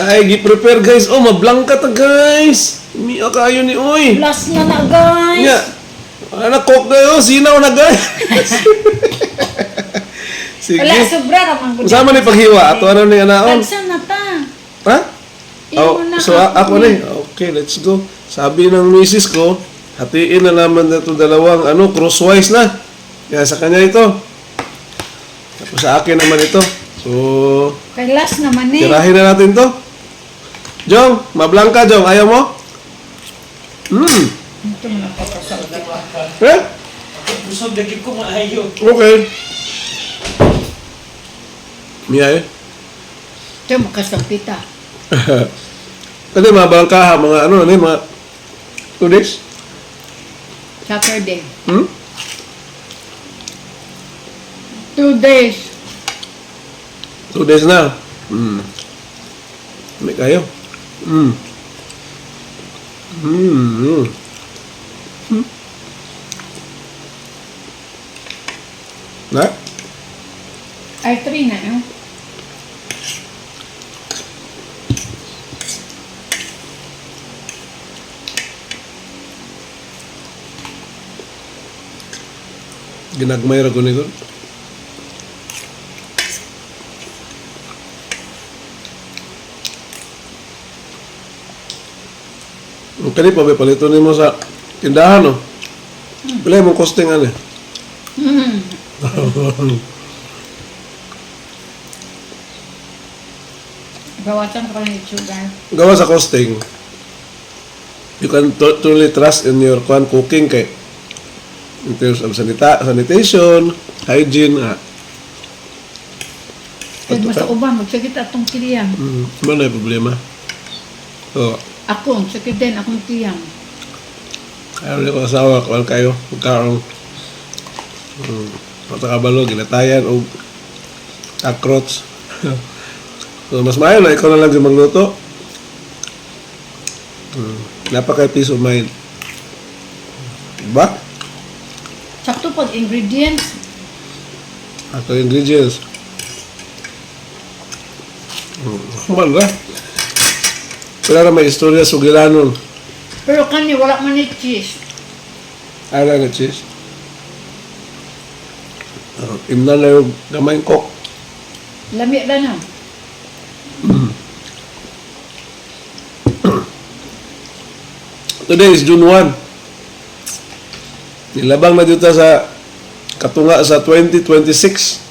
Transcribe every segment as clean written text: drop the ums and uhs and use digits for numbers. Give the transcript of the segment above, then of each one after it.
Ay, gi-prepare guys. Oh, mablangka ta guys. Miya kayo ni Uy. Plus na guys. Nya. Ana cook na yun. Sinaw na guys. Sige. Wala, sobra ramang gud. Sama ni paghiwa. Ato ano ni anaon. Tagsan na ta. Ha? Imo na So ako na okay, let's go. Sabi ng misis ko, hatiin na naman na itong dalawang crosswise na. Kaya sa kanya ito. Tapos sa akin naman ito. So, Kay last naman eh. tirahin na natin to. Jong, mablangka Jong, ayaw mo? Ito mo na papasabi. Eh? Busog lagi ko maayo. Okay. Miya eh. Ito mo kasampita. Kasi mga balangkaha, mga mga 2 days? Saturday. 2 2 days. days na. May kayo. Na? Ay, 3 na eh. Ginagmay ra ko nito. Kani pa palito nimo sa tindahan no. Pila mo costing ani? Gawasan ko ng sugar. Gawa sa costing. You can totally trust in your cooking kay in terms of sanitation, hygiene. Kaya mo sa uban, magsakit atong kiliyang. Ano na yung problema? So, Ako, sakit din akong tiyang. ayaw niyo ko asawa, kawal kayo, magkaroon matakabalo, ginatayan o akrots. So, mas maayo na ikaw na lang yung magluto. Napaka peace of mind. Diba? Sakto pag ingredients. Ato ingredients. Kumal na. Wala na may istorya sugilanon. Pero kani wala man ni cheese. Ala na cheese. Imna na yung gamayng cook. Lami ba na? Today is June 1. Nilabang na dito sa katunga sa 2026.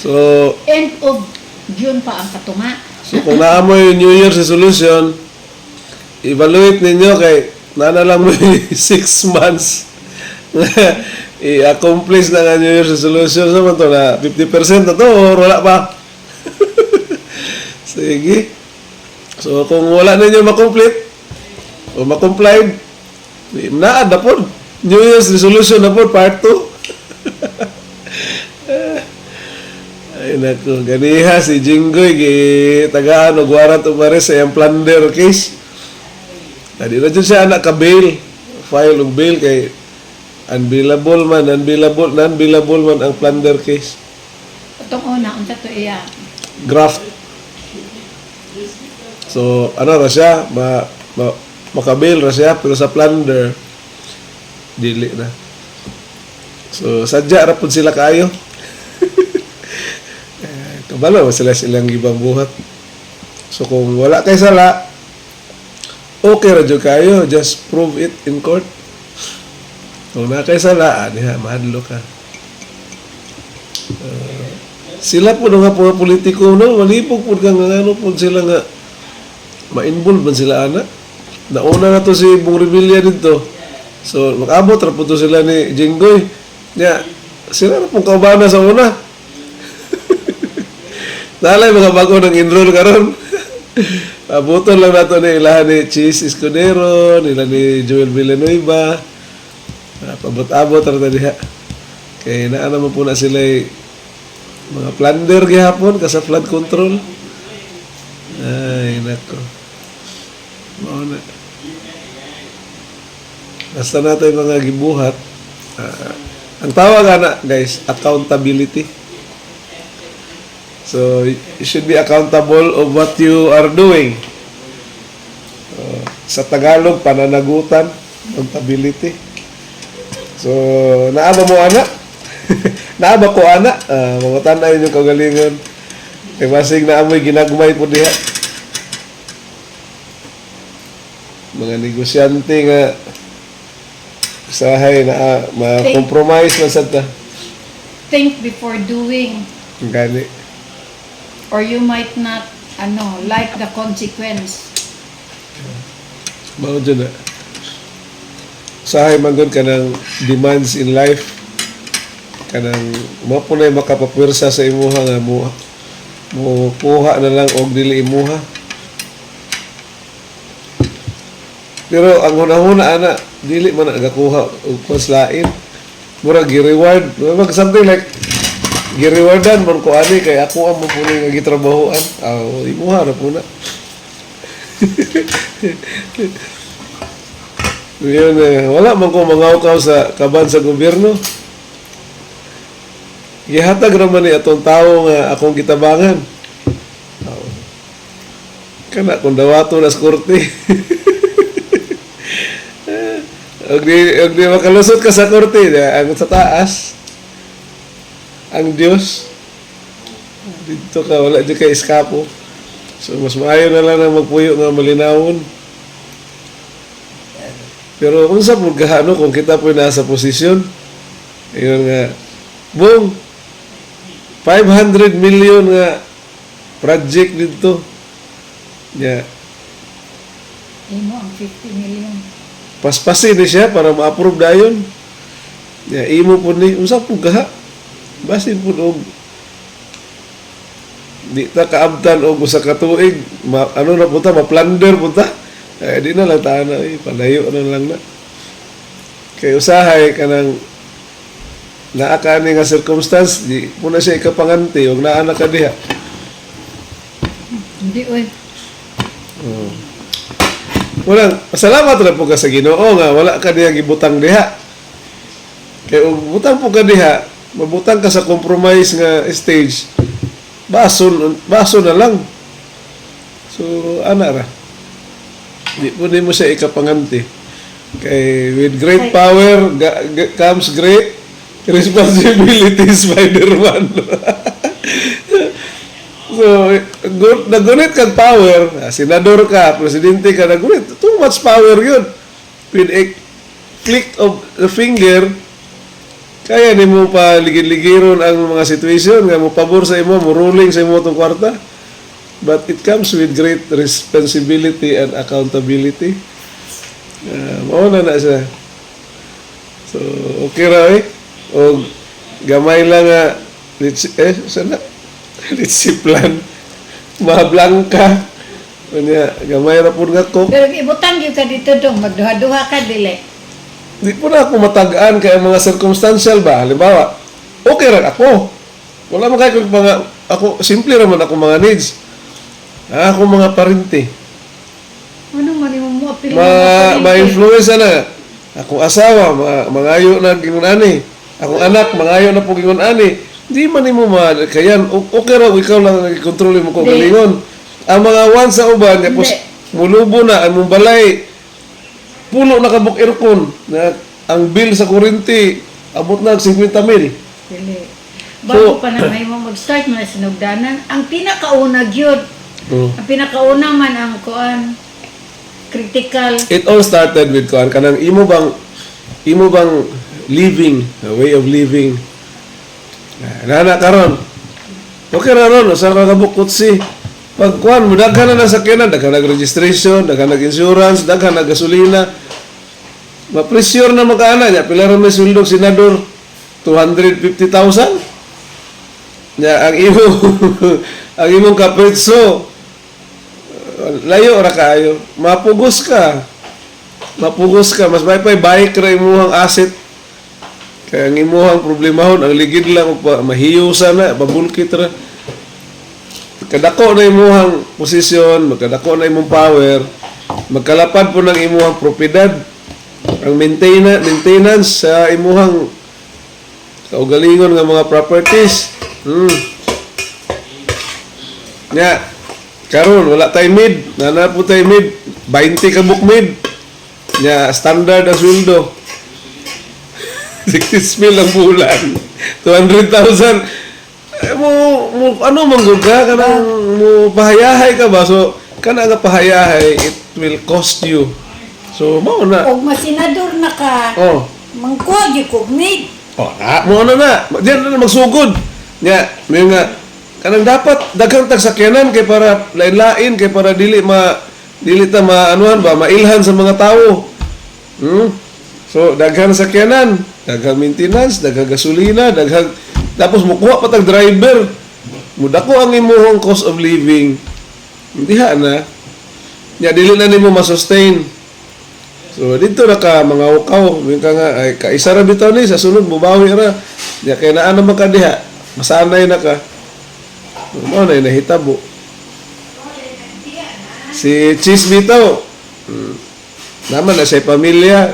So, End of June pa ang katunga. kung naamoy New Year's resolution, evaluate ninyo kay nana lang mo 6 months i-accomplish na nga New Year's resolution sa to na 50% na to or wala pa. Sige. So, kung wala ninyo makomplete o makomplied, naad na po. New Year's resolution na po, part 2. Ay naku, ganiha si Jinggoy tagaan og warrant of arrest sa iyang plunder case. Tadi na dyan siya anak ka bail. File og bail kay non-billable man ang plunder case. Itong una, unsa to iya. Graft. So, ra siya, makabail ra siya, pero sa plunder, dili na. So, sadya ra pud sila kayo. Kabalo sila silang ibang buhat. So kung wala kay sala, okay ra jud kayo, just prove it in court. Kung na kay sala, diha mahadlo ka. Sila po nga mga politiko no, malipog po ka nga po sila nga ma-involve man sila ana. Nauna na to si Bong Revilla dito. So makabot ra po to sila ni Jinggoy. Nya sila na pong kaubana sa una. Nalay mga bago nang enroll karon. Abuton lang nato ni ilahan ni Cheese Escudero, nila ni Joel Villanueva. Pabot-abot ra diha. Kay naa naman po na sila mga plunder gihapon ka sa flood control. Ay nako. Mao na. Basta nato yung mga gibuhat. Ang tawag ana guys, accountability. So, you should be accountable of what you are doing. Sa Tagalog, pananagutan, accountability. So, naaba mo anak? Naaba ko anak? Mga tanay yung kagalingon. Kaya masig na amoy ginagmay po diha. Mga negosyante nga usahay na ma-compromise man sad ta. Think before doing. Gani. Or you might not, like the consequence. Mao dyan na. Usahay man gud ka ng demands in life. Kanang mo po na makapapwersa sa imuha nga mo kuha na lang og dili imuha. Pero ang hunahuna ana dili man nagakuha og paslain. Mura gi-reward. Mag something like gi-rewardan man ko ani kay ako ang mo po nga gitrabahoan. Imuha ra po na. Yun, wala man ko mangawkaw sa kaban sa gobyerno. Gihatag raman ni atong tawo nga akong gitabangan. Kana kung dawato na sa korte. Og di makalusot ka sa korte, ang sa taas, ang Diyos, dito ka, wala di ka iskapo. So, mas maayo na lang na magpuyo nga malinawon. Pero kung sa pagkahano, kung kita po nasa posisyon, yun nga, boom, 500 million nga project dito. Yeah. Imo ang 50 million. Paspasin ni siya para ma-approve dayon. Yeah, imo po ni, unsa po gaha? Basin po og di ta kaabtan og usa ka tuig, ano na punta, ma-plunder punta. Di na lang taana, palayo na lang na. Kay usahay kanang naa ka ni nga circumstance, di po na siya ikapanganti, og naa na ka diha. Hindi, oy. Walang, salamat na po ka sa Ginoo nga, wala ka diha gibutang diha. Kaya kung butang po ka diha, mabutang ka sa compromise nga stage, baso na lang. So, ana ra. Di po mo siya ikapanganti. Kay with great power comes great responsibility, Spider-Man. So, nagunit kang power, senador ka, presidente ka, nagunit. Too much power yun. With a click of the finger, kaya ni mo pa ligid-ligiron ang mga situation, nga mo pabor sa imo, mo ruling sa imo itong kwarta. But it comes with great responsibility and accountability. Mauna na siya. So, okay ra eh. O gamay lang nga, sana? Litsi plan. Mablangka. Kanya, gamay ra pud nga ko. Pero ibutang gyud ka dito dong, magduha-duha ka dili. Di po na ako matagaan kaya mga circumstantial ba. Halimbawa, okay ra ako. Wala man kayo mga, ako, simple raman ako mga needs. Ako mga parente. Ano man yung mo apil Ma-influence na. Akong asawa, mangayo na gingunani. Akong anak, mangayo na po gingunani. Di man mo kayan. Okay ra, ikaw lang nag-control mo ko galingon. Ang mga one sa uban, tapos mulubo na, ang mong balay, puno na kabuk aircon. Na, ang bill sa kuryente, abot na 50 mil. Dili. Bago pa na may mo mag-start mo na sinugdanan, ang pinakauna gyud. Ang pinakauna man ang kuan critical. It all started with kuan kanang imo bang living, a way of living. Nana karon. Okay ra ron sa kabukot si pag kuan mo daghan na sakyanan, daghan nag-registration, daghan nag-insurance, daghan nag-gasolina. Ma-pressure na mag-ana niya pila ra may suldog senador 250,000. Ya ang imo ang imong kapretso layo ra kayo. Mapugos ka mas may bike ra imong asset. Kaya ang imuhang problemahon, ang ligid lang, mahiyo sana, babulkit ra. Magkadako na imuhang posisyon, magkadako na imong power, magkalapad po ng imuhang propiedad, ang maintenance sa imuhang kaugalingon ng mga properties. Nya, karon wala tay mid, nana po tay mid, 20 ka book mid. Nya standard ang sweldo. 60 mil ang bulan. 200,000. Ano manggod ka? Kanang mo pahayahay ka ba? So, kana nga pahayahay, it will cost you. So, mao na. Og masinador na ka, Oh. mangkuha gyud ko mid. Oh, mo na. Diyan na magsugod. Nya, may nga kanang dapat daghang tag sakyanan kay para lain-lain kay para dili ta maanuhan ba mailhan sa mga tawo. So daghang sakyanan, daghang maintenance, daghang gasolina, daghang tapos mukuha pa tag driver. Mudako ang imong cost of living. Diha na. Nya dili na nimo ma-sustain. So dito na ka mga ukaw, may ka nga ay kaisa ra bitaw ni sa sunod mubawi ra. Nya kay naa naman ka diha. Masanay na ka. Ano na nahitabo. Si Cheese bitaw. Naman na siya pamilya.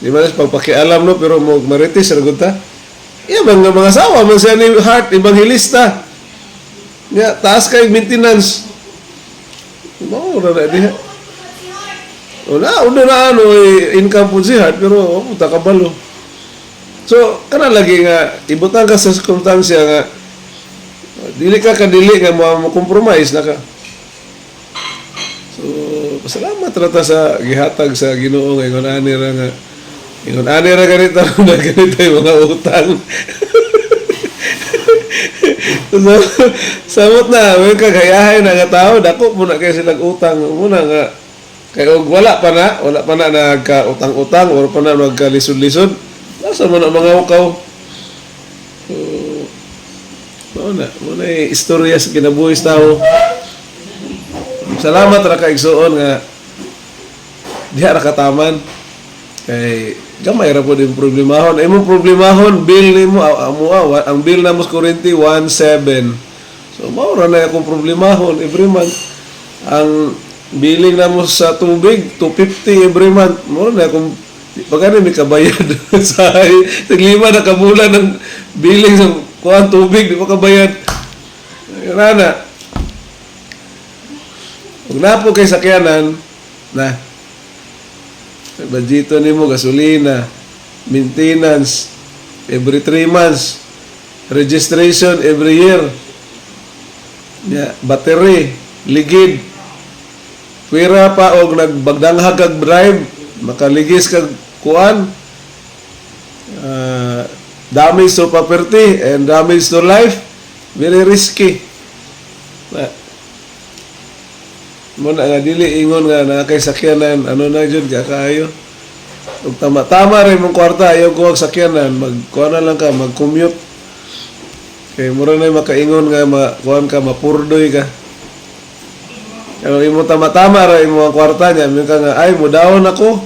Di man sa pagpakialam no pero mo marites ra gud ta. Iya mga asawa man siya ni Heart evangelista. Nya taas kay maintenance. Mao ra na diha. Una ano income po si Heart pero puta kabalo. So kana lagi nga ibutan ka sa sirkumstansya nga dili ka kadili nga mo compromise na ka. So pasalamat ra ta sa gihatag sa Ginoo nga ingon ani ra nga ingon ani ra ganito na ganito yung mga utang. So, samot na, may kagayahay na nga tao, dako muna kayo silang utang. Muna nga, kaya wala pa na nagka-utang-utang, wala pa na nagka-lisod-lisod. Nasa mo na mga ukaw. So, muna istorya sa kinabuhi sa tao. Salamat ra ka igsuon nga diha ra kataman. Kay gamay ra po din problemahon. Imong problemahon bill nimo ang bill namo sa kuryente 17. So mao ra na akong problemahon every month. Ang billing namo sa tubig 250 every month. Mao na akong pagani mi kabayad sa taglima na kabulan ng billing sa kuan tubig di pa kabayad. Rana. Ug napo kay sakyanan na budgeto nimo gasolina, maintenance every 3 months, registration every year. Ya, battery, ligid. Pwera pa og nagbagdanghag kag drive, makaligis kag kuan. Damage to property and damage to life, very risky. Muna nga dili ingon nga na kay sakyanan ano na jud ka kaayo ug tama rin mong kwarta ayaw ko sakyanan magkuha na lang ka mag-commute kay mura na makaingon nga kuan ka mapurdoy ka pero imo tama ra imo ang kwarta niya may ka nga ay mudawon ako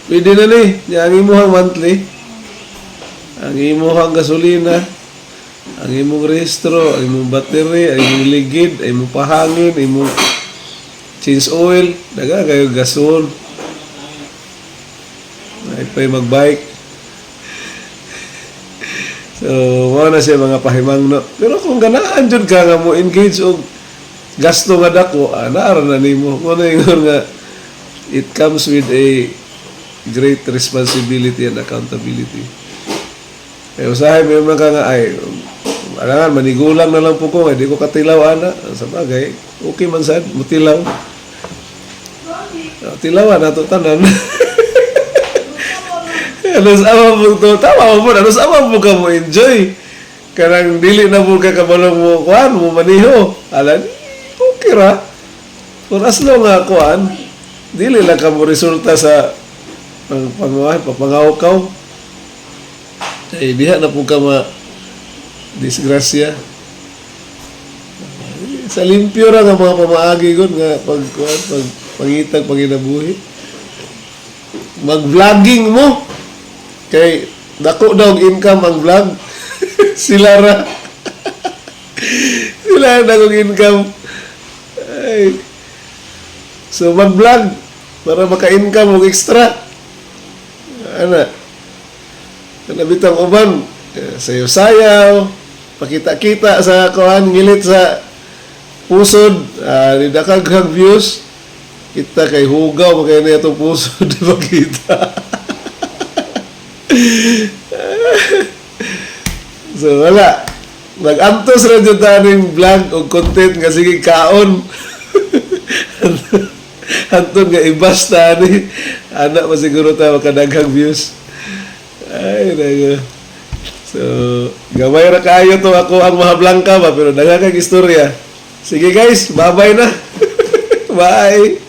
pwede na ni nya ang imuhang monthly ang imuhang gasolina ang imong rehistro ang imong battery ang imong ligid ang imong pahangin ang imong change oil, daga kayo gasol. Ay pa'y magbike. So, wala na siya mga pahimangno. Pero kung ganaan dyan ka nga mo engage o gasto nga dako, naara na nimo. Kung yung nga, it comes with a great responsibility and accountability. Kaya usahay may mga nga ay, alangan, manigulang na lang po ko, hindi ko katilaw, ana. Sa bagay, okay man sad, mutilaw. Tilawan na ito tanan. Ano sama po ito? Tama mo po, ano sama po ka mo enjoy? Karang dili na po ka kabalong mo, kuhan, mo maniho. Alam, okay ra. Kung aslo nga, kuhan, dili lang ka mo resulta sa papangaw-kaw. Eh, diha na po ka disgrasya. Sa limpyo ra nga mga pamaagi ko nga pangitag panginabuhi. Mag-vlogging mo. Kay dako daw income ang vlog. Sila ra. Sila na kong income. Ay. So mag-vlog para maka-income og extra. Ana. Kana bitang uban sayaw-sayaw, pakita-kita sa kuan ngilit sa pusod, ni dakaghang views, kita kay hugaw, kaya na itong pusod, di ba kita? So, wala. Nag-antos rin yung taning vlog o content nga sige kaon. Anton nga ibas tani. Anak mo siguro tayo makadaghang views. Ay, nago. So, gamay ra kayo to ako ang Mahablangka ba, pero daghang istorya. Sige guys, bye-bye na. Bye.